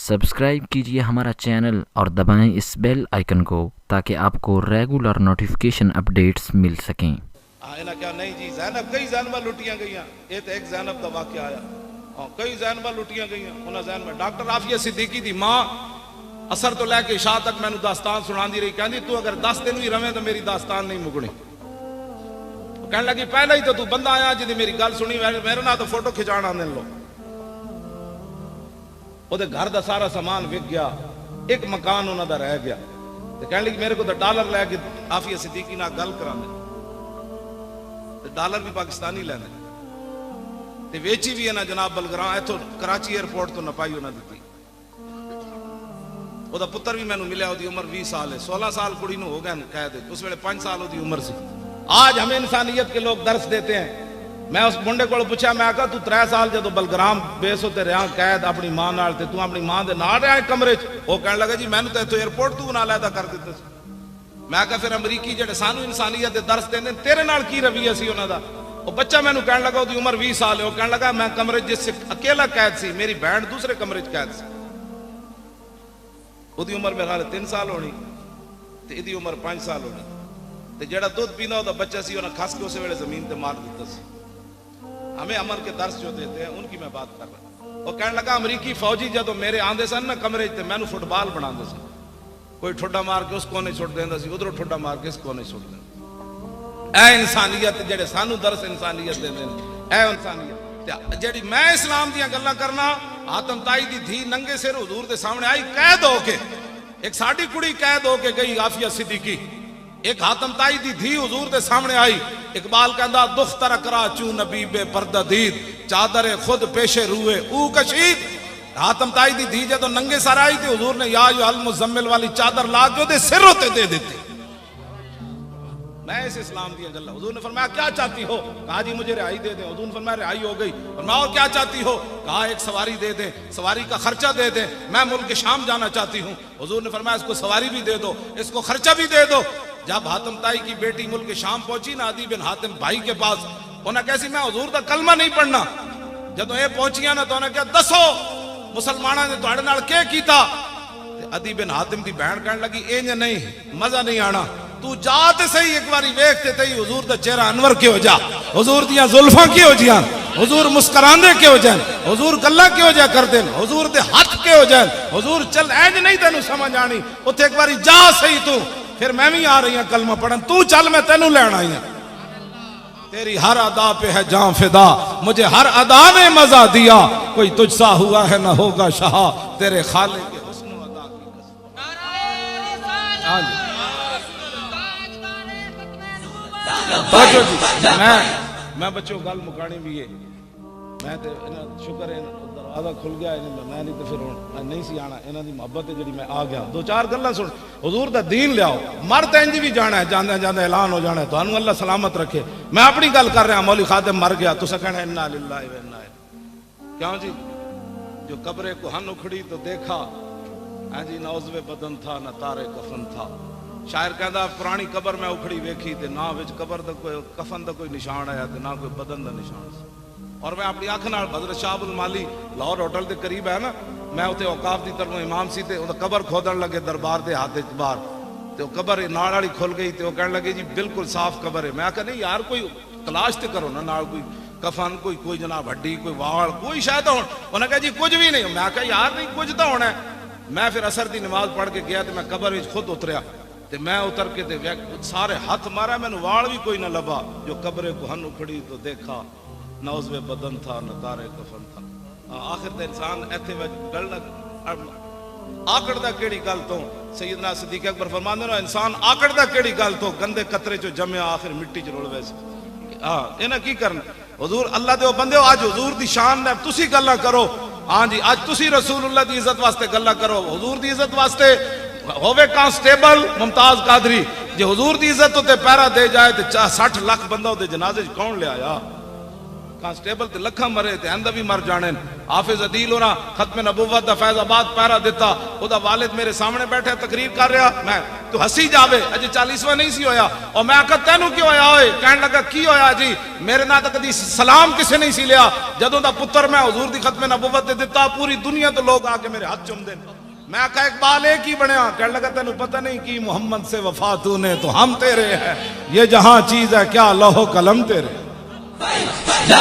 Subscribe कीजिए हमारा channel और दबाएं इस बेल आइकन को ताकि आपको रेगुलर नोटिफिकेशन अपडेट्स मिल सकें। क्या नहीं जी, ज़ैनब कई ज़ैनबा लुटियां गई, ये तो एक ज़ैनब का वाक़या आया और कई ज़ैनबा लुटियां गई। उन्हें ज़ैन में डॉक्टर आफिया सिद्दीकी दी मां असर तो लैके शाह तक मैनू दास्तान सुनाती रही, कहती तू अगर 10 दिन भी रवे तो मेरी दास्तान नहीं मुकनी। कहने लगी पहले ही तो तू बंदा आया जिंदी मेरी गल सुनी, मेरे ना तो फोटो खिंचाना आने लो। ओदे घर का सारा सामान विक गया, एक मकान उन्हों का रह गया। तो कहने लगी मेरे को तो डॉलर लैके आफिया सिद्दीकी नाल गल करा दे, डॉलर भी पाकिस्तानी लेने ते वेची भी है ना जनाब बलगरां इथों कराची एयरपोर्ट तो नपाई उन्हें दी। ओदा पुत्र भी मैनू मिले, ओदी उम्र 20 साल है, 16 साल कुड़ी नूं हो गए कैद, उस वेले 5 साल ओदी उम्र सी। आज हमें इंसानियत के लोग दर्श देते हैं। मैं उस मुंडे को पूछा, मैं आखा तू 3 साल जो बलगराम बेस होते रहा कैद अपनी मां नाल ते तू अपनी मां दे नाल रहा कमरे च? वो कहने लगा जी मैनू तो इथों एयरपोर्ट तू ना लैदा कर दिता। मैं आखा फिर अमरीकी जेडे सानू इंसानियत दे दर्श देंदे तेरे नाल की रवैया सी उन्हां दा? वो बच्चा मैनू कहने लगा ओदी उम्र 20 साल है, वो कहने लगा मैं कमरे जिस अकेला कैद सी, मेरी बहन दूसरे कमरे च कैद सी। ओदी उम्र मेरे ख्याल 3 साल होनी ते इहदी उम्र 5 साल होनी। ते जेड़ा दूध पींदा ओदा बच्चा सी उन्हें खस के उस वेले जमीन ते मार दिता सी। हमें अमन के दर्श जो देते हैं उनकी मैं बात कर रहा हूं। वो कहने लगा अमरीकी फौजी जदों मेरे आंदे सन ना कमरे च मैनू फुटबॉल बनांदे सन, कोई ठुड्डा मार के उस कोने छुट देंदा सी, उधरों ठुड्डा मार के इस कोने छुट देंदा। ऐ इंसानियत जेडे सानू दर्श इंसानियत देंदे ने, ऐ इंसानियत जेडी मैं इस्लाम दियां गल्लां करना। आतम ताई दी धी नंगे सिर हुजूर दे सामने आई कैद होके, एक साडी कुड़ी कैद होके गई आफिया सिद्दीकी, एक हातम ताई दी धी हुजूर दे सामने आई। इकबाल कहंदा दुख तरकरा चू नबी बे पर्दा दीद, चादर खुद पेशे रूए ऊ कशीद। हातम ताई दी धी जदों नंगे सर आई ते हुजूर ने या अल मुजम्मिल वाली चादर ला के ओदे सिर होते दे दी। मैं इस इस्लाम दी गल्ला, हुजूर ने फरमाया क्या चाहती हो? कहा जी मुझे रिहाई दे दे। हुजूर ने फरमाया रिहाई हो गई। फरमाया और क्या चाहती हो? कहा एक सवारी दे दे, सवारी का खर्चा दे दे, मैं मुल्क शाम जाना चाहती हूँ। हुजूर ने फरमाया इसको सवारी भी दे दो, इसको खर्चा भी दे दो। जब हातिम ताई की बेटी मुल्क शाम पहुंची ना अदी बिन हातिम भाई के पास, उन्हें कैसी मैं हुजूर का कलमा नहीं पढ़ना। जदों ये पहुंचिया ना तो उन्हें क्या दसो मुसलमाना ने तुहाडे नाल क्या कीता? अदी बिन हातिम की बहन कहने लगी इंज नहीं, मजा नहीं आना, तू जा ते सही एक बारी वेख ते तई हुजूर दा चेहरा अनवर के हो जा, हुजूर दियां जुल्फां के हो जियां, हुजूर मुस्कुरांदे के हो जान, हुजूर गल्लां के हो जा कर देन, हुजूर दे हाथ के हो जान, हुजूर चल इंज नहीं तेनू समझ आनी, उत्थे एक बारी जा सही तू। फिर मैं भी आ रही हूं कलमा पढ़न, तू चल मैं तेनू लैण आई हूं। तेरी हर अदा पे है जान फिदा, मुझे हर अदा ने मजा दिया, कोई तुझसा हुआ है ना होगा शाह, तेरे खाले के हुस्न अदा की कसम। हाँ जी मैं बच्चों गल मुकानी भी है, मैं तो शुक्र है दरवाजा खुल गया, मैं नहीं तो फिर नहीं सी आना। इन्हों की मुहब्बत है जी मैं आ गया। 2-4 गल्लां सुन, हुजूर दा दीन लियाओ, मर तो इंज भी जाना है, जाने जाने ऐलान हो जाना है, तो अल्लाह सलामत रखे। मैं अपनी गल कर रहा, मौली खादिम मर गया, तुसा कहना इन्ना लिल्लाहि व इन्ना इलैहि। क्यों जी? जो कब्रे को हन उखड़ी तो देखा, हाँ जी ना उज़्वे बदन था ना तारे कफन था। शायर कहता पुरानी कबर मैं उखड़ी वेखी ते ना विच कबर दा कोई कफन दा कोई निशान आया ते ना कोई बदन दा निशान। और मैं अपनी अख नाल हज़रत शाह अब्दुल माली लाहौर होटल के करीब है ना, मैं उत्थे औकाफ की तरफों इमाम सी ते कबर खोदन लगे दरबार के हाथ बाहर, तो कबर नाल वाली खुल गई, तो कहने लगे जी बिल्कुल साफ कबर है। मैं आखा नहीं यार कोई तलाश तो करो ना, नाल कोई कफन कोई जनाब हड्डी कोई वाल कोई शायद हो। उन्हें कहा जी कुछ भी नहीं। मैं आखा यार नहीं कुछ तो होना है। मैं फिर असर की नमाज पढ़ के गया तो मैं कबर में खुद उतरिया, तो मैं उतर के सारे हाथ मारा, मैंने वाल भी कोई ना लभा। जो कब्रे को हन उखड़ी तो देखा, ना उज़्वे बदन था ना तारे कफन था। आखिर तो इंसान इत्थे गल आकड़दा केड़ी गल तो? सैयदना सिद्दीक अकबर फरमांदे ने इंसान आकड़दा केड़ी गल तो? गंदे कतरे चो जमया आखिर मिट्टी च रुल वैसे। हाँ इन्हें की करना? हुजूर अल्लाह दे बंदे आज हुजूर दी शान ने तुसी गल्लां करो। हाँ जी आज तुसी रसूलुल्लाह दी इज्जत वास्ते गल्लां करो, हुजूर दी इज्जत वास्ते होवे कांस्टेबल मुमताज कादरी जे हुजूर दी इज्जत उत्ते पैरा दे जाए तो 60 लाख बंदा उहदे जनाजे च कौन ले आया? कांस्टेबल ते लखा मरे ते अंद भी मर जाने। हाफिज अदील होना खत्म नबुव्वत दा फैजाबाद पैरा दिता, ओदा वालिद मेरे सामने बैठा तकरीर कर रहा, मैं तू हसी जावे अजे 40वां नहीं सी होया, और मैं आखा तैनू क्यों होया होए? कहने लगा की होया जी, मेरे ना तो कदी सलाम किसे नहीं सी लिया, जदों दा पुत्र मैं हुजूर दी खत्म नबुव्वत दे दिता पूरी दुनिया तो लोग आके मेरे हाथ चुम देन। मैं आखा इकबाल एक ही बनया, कहने लगा तैनू पता नहीं की मोहम्मद से वफा तूने तो हम तेरे हैं, ये जहां चीज है क्या लौह कलम तेरे। Ya